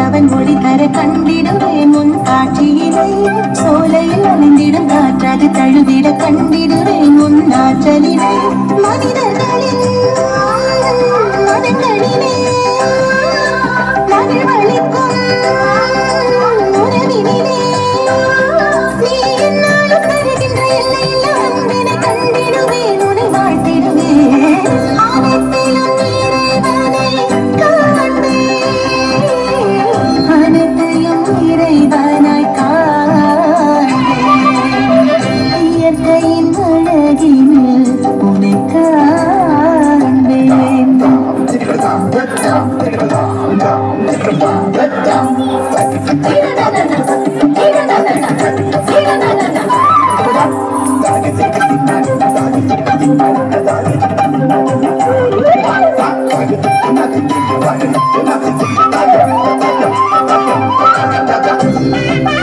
அவன் மொழி தர கண்டிடுவேன் முன் காட்சியினை சோலையில் அணிந்திடும் காற்றாது தழுவிட கண்டிடுவேன் முன் ஆற்றலினை மனிதர்களின் மனங்களிலே மகிழ்வளிக்கும் உறவினிலே நீ என்னாலும் தருகின்ற எல்லையில் அன்பினை கண்டிடுவேன் உன்னை வாழ்த்திடுவேன் அனைத்திலும் இறைவனை இறைவனாய் காண்பேன் இயற்கையின் அழகினில் உன்னை காண்பேன் Thank you.